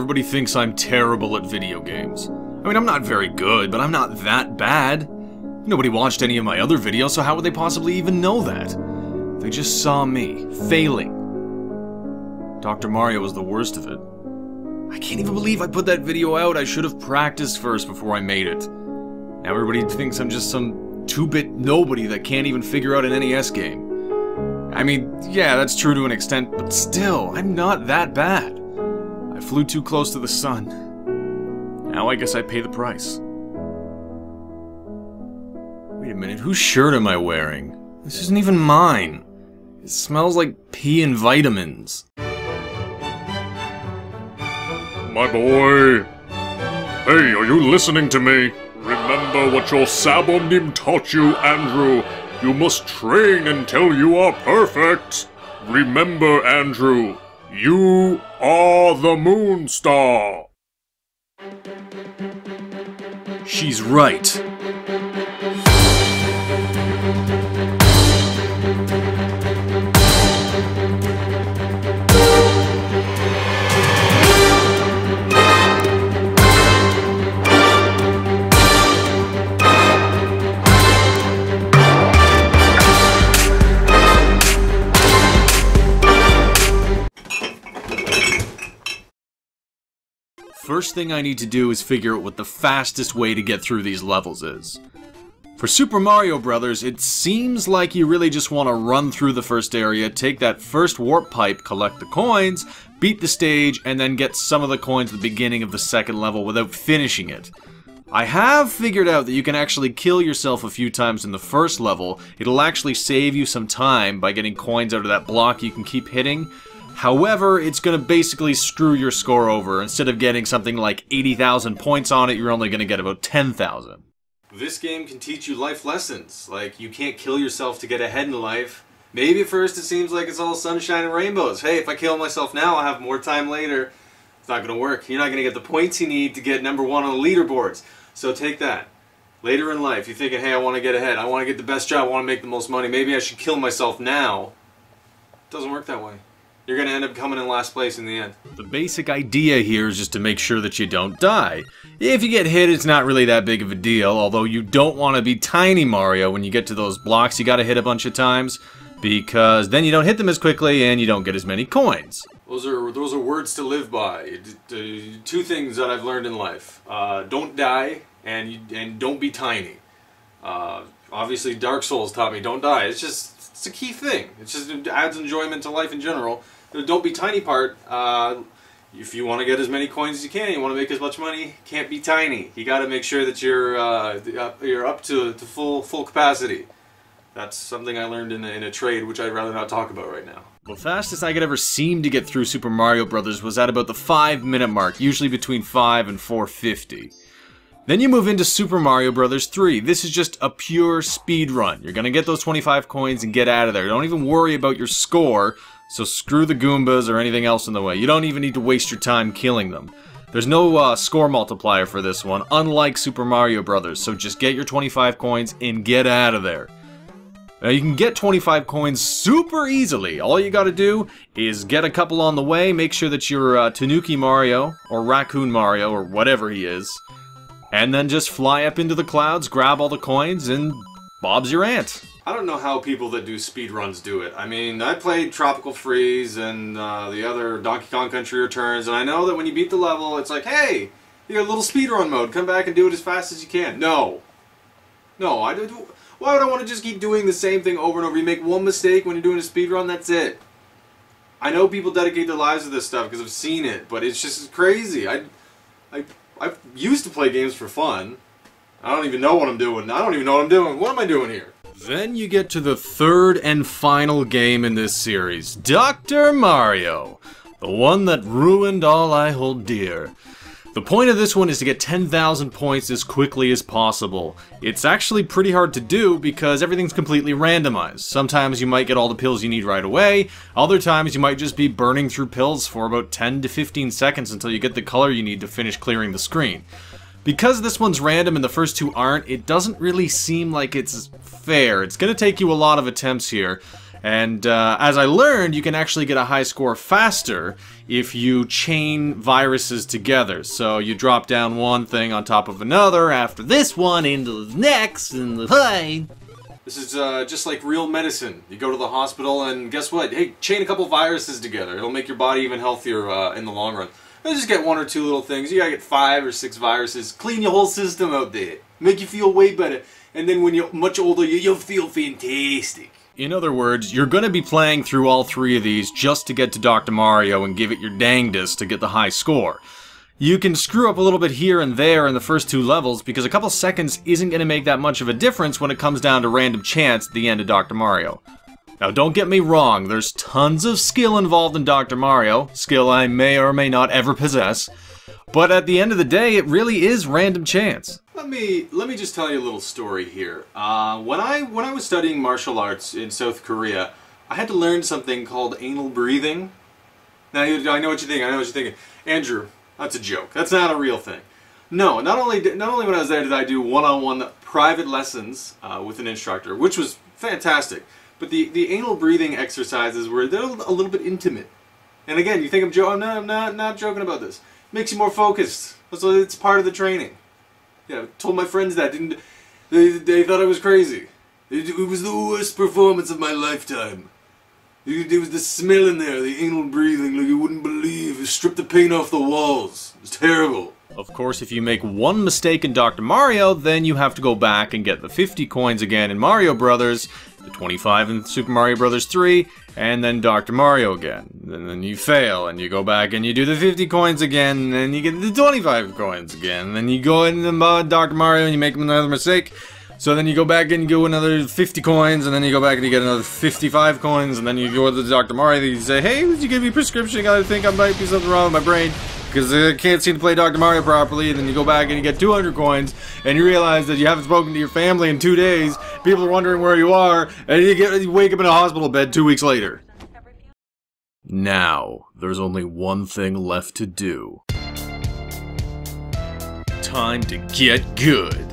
everybody thinks I'm terrible at video games. I mean, I'm not very good, but I'm not that bad. Nobody watched any of my other videos, so how would they possibly even know that? They just saw me, failing. Dr. Mario was the worst of it. I can't even believe I put that video out. I should have practiced first before I made it. Now everybody thinks I'm just some 2-bit nobody that can't even figure out an NES game. I mean, yeah, that's true to an extent, but still, I'm not that bad. I flew too close to the sun. Now I guess I pay the price. Wait a minute, whose shirt am I wearing? This isn't even mine. It smells like pee and vitamins. My boy! Hey, are you listening to me? Remember what your Sabonim taught you, Andrew. You must train until you are perfect. Remember, Andrew, you are the Moon Star. She's right. First thing I need to do is figure out what the fastest way to get through these levels is. For Super Mario Bros., it seems like you really just want to run through the first area, take that first warp pipe, collect the coins, beat the stage, and then get some of the coins at the beginning of the second level without finishing it. I have figured out that you can actually kill yourself a few times in the first level. It'll actually save you some time by getting coins out of that block you can keep hitting. However, it's going to basically screw your score over. Instead of getting something like 80,000 points on it, you're only going to get about 10,000. This game can teach you life lessons, like you can't kill yourself to get ahead in life. Maybe at first it seems like it's all sunshine and rainbows. Hey, if I kill myself now, I'll have more time later. It's not going to work. You're not going to get the points you need to get #1 on the leaderboards. So take that. Later in life, you're thinking, hey, I want to get ahead. I want to get the best job. I want to make the most money. Maybe I should kill myself now. It doesn't work that way. You're going to end up coming in last place in the end. The basic idea here is just to make sure that you don't die. If you get hit, it's not really that big of a deal, although you don't want to be Tiny Mario when you get to those blocks you got to hit a bunch of times, because then you don't hit them as quickly and you don't get as many coins. Those are words to live by. Two things that I've learned in life. Don't die and don't be tiny. Obviously Dark Souls taught me don't die. It's a key thing. It just adds enjoyment to life in general. The don't be tiny part, if you want to get as many coins as you can, you want to make as much money, can't be tiny. You got to make sure that you're up to full capacity. That's something I learned in a trade, which I'd rather not talk about right now. The fastest I could ever seem to get through Super Mario Bros. Was at about the 5-minute mark, usually between 5 and 4:50. Then you move into Super Mario Bros. 3. This is just a pure speed run. You're gonna get those 25 coins and get out of there. Don't even worry about your score, so screw the Goombas or anything else in the way. You don't even need to waste your time killing them. There's no score multiplier for this one, unlike Super Mario Bros., so just get your 25 coins and get out of there. Now you can get 25 coins super easily. All you gotta do is get a couple on the way, make sure that you're Tanuki Mario, or Raccoon Mario, or whatever he is, and then just fly up into the clouds, grab all the coins, and Bob's your aunt. I don't know how people that do speedruns do it. I mean, I played Tropical Freeze and the other Donkey Kong Country Returns, and I know that when you beat the level, it's like, hey, you got a little speedrun mode, come back and do it as fast as you can. No. No, why would I want to just keep doing the same thing over and over? You make one mistake when you're doing a speedrun, that's it. I know people dedicate their lives to this stuff because I've seen it, but it's just crazy. I used to play games for fun. I don't even know what I'm doing. I don't even know what I'm doing. What am I doing here? Then you get to the third and final game in this series, Dr. Mario, the one that ruined all I hold dear. The point of this one is to get 10,000 points as quickly as possible. It's actually pretty hard to do because everything's completely randomized. Sometimes you might get all the pills you need right away, other times you might just be burning through pills for about 10 to 15 seconds until you get the color you need to finish clearing the screen. Because this one's random and the first two aren't, it doesn't really seem like it's fair. It's going to take you a lot of attempts here, And as I learned, you can actually get a high score faster if you chain viruses together. So you drop down one thing on top of another, after this one, into the next, and the hey. This is just like real medicine. You go to the hospital and guess what? Hey, chain a couple viruses together. It'll make your body even healthier in the long run. Don't just get one or two little things. You gotta get 5 or 6 viruses. Clean your whole system out there. Make you feel way better. And then when you're much older, you'll feel fantastic. In other words, you're going to be playing through all 3 of these just to get to Dr. Mario and give it your dangdest to get the high score. You can screw up a little bit here and there in the first 2 levels because a couple seconds isn't going to make that much of a difference when it comes down to random chance at the end of Dr. Mario. Now don't get me wrong, there's tons of skill involved in Dr. Mario, skill I may or may not ever possess, but at the end of the day it really is random chance. Let me just tell you a little story here. When I was studying martial arts in South Korea, I had to learn something called anal breathing. Now I know what you're thinking. Andrew, that's a joke. That's not a real thing. No, not only when I was there did I do one-on-one private lessons with an instructor, which was fantastic. But the anal breathing exercises were a little bit intimate. And again, you think I'm joking? I'm not joking about this. Makes you more focused. So it's part of the training. Yeah, I told my friends that. They thought I was crazy. It was the worst performance of my lifetime. There was the smell in there, the anal breathing, like you wouldn't believe. It stripped the paint off the walls. It was terrible. Of course, if you make one mistake in Dr. Mario, then you have to go back and get the 50 coins again in Mario Brothers, the 25 in Super Mario Brothers 3, and then Dr. Mario again. And then you fail, and you go back and you do the 50 coins again, and then you get the 25 coins again. And then you go into Dr. Mario and you make another mistake. So then you go back and you go another 50 coins, and then you go back and you get another 55 coins, and then you go to the Dr. Mario and you say, hey, would you give me a prescription? I think I might be something wrong with my brain, because I can't seem to play Dr. Mario properly. And then you go back and you get 200 coins, and you realize that you haven't spoken to your family in 2 days, people are wondering where you are, and you wake up in a hospital bed 2 weeks later. Now, there's only one thing left to do. Time to get good.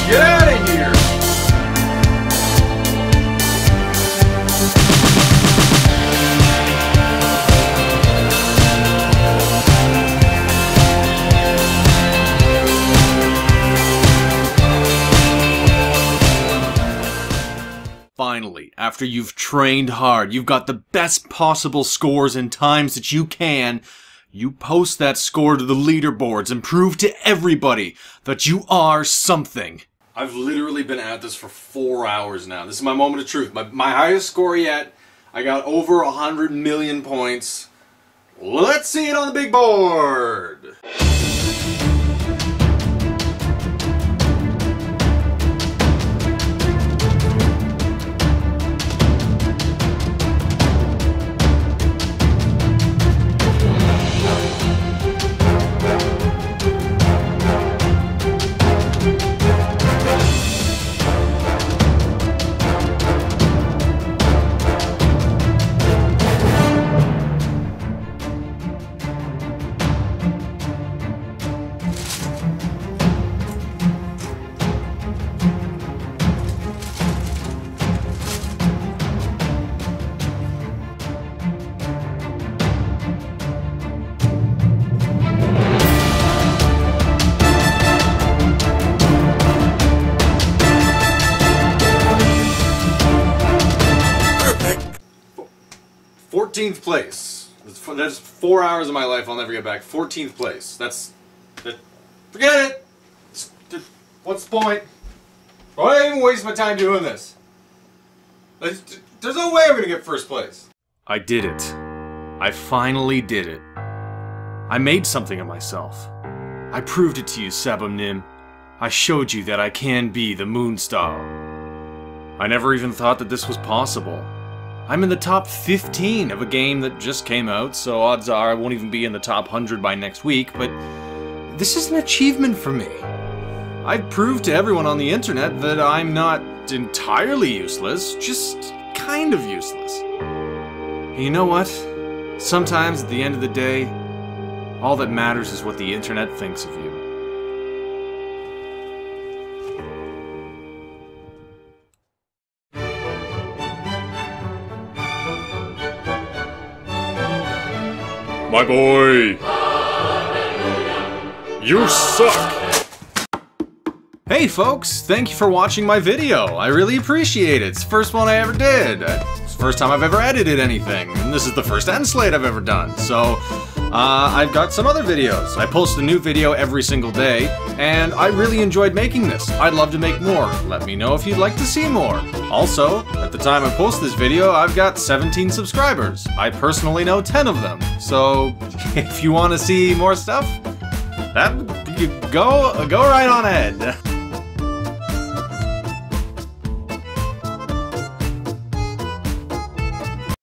Get out of here! Finally, after you've trained hard, you've got the best possible scores and times that you can, you post that score to the leaderboards and prove to everybody that you are something. I've literally been at this for 4 hours now. This is my moment of truth. My highest score yet. I got over 100 million points. Let's see it on the big board! 14th place. That's 4 hours of my life I'll never get back. 14th place. Forget it! What's the point? Why did I even waste my time doing this? There's no way I'm gonna get first place. I did it. I finally did it. I made something of myself. I proved it to you, Sabum-Nim. I showed you that I can be the Moonstar. I never even thought that this was possible. I'm in the top 15 of a game that just came out, so odds are I won't even be in the top 100 by next week, but this is an achievement for me. I've proved to everyone on the internet that I'm not entirely useless, just kind of useless. And you know what? Sometimes at the end of the day, all that matters is what the internet thinks of you. My boy! You suck! Hey folks, thank you for watching my video. I really appreciate it. It's the first one I ever did. It's the first time I've ever edited anything. And this is the first end slate I've ever done. So, I've got some other videos. I post a new video every single day, and I really enjoyed making this. I'd love to make more. Let me know if you'd like to see more. Also, at the time I post this video, I've got 17 subscribers. I personally know 10 of them. So, if you want to see more stuff, go right on ahead.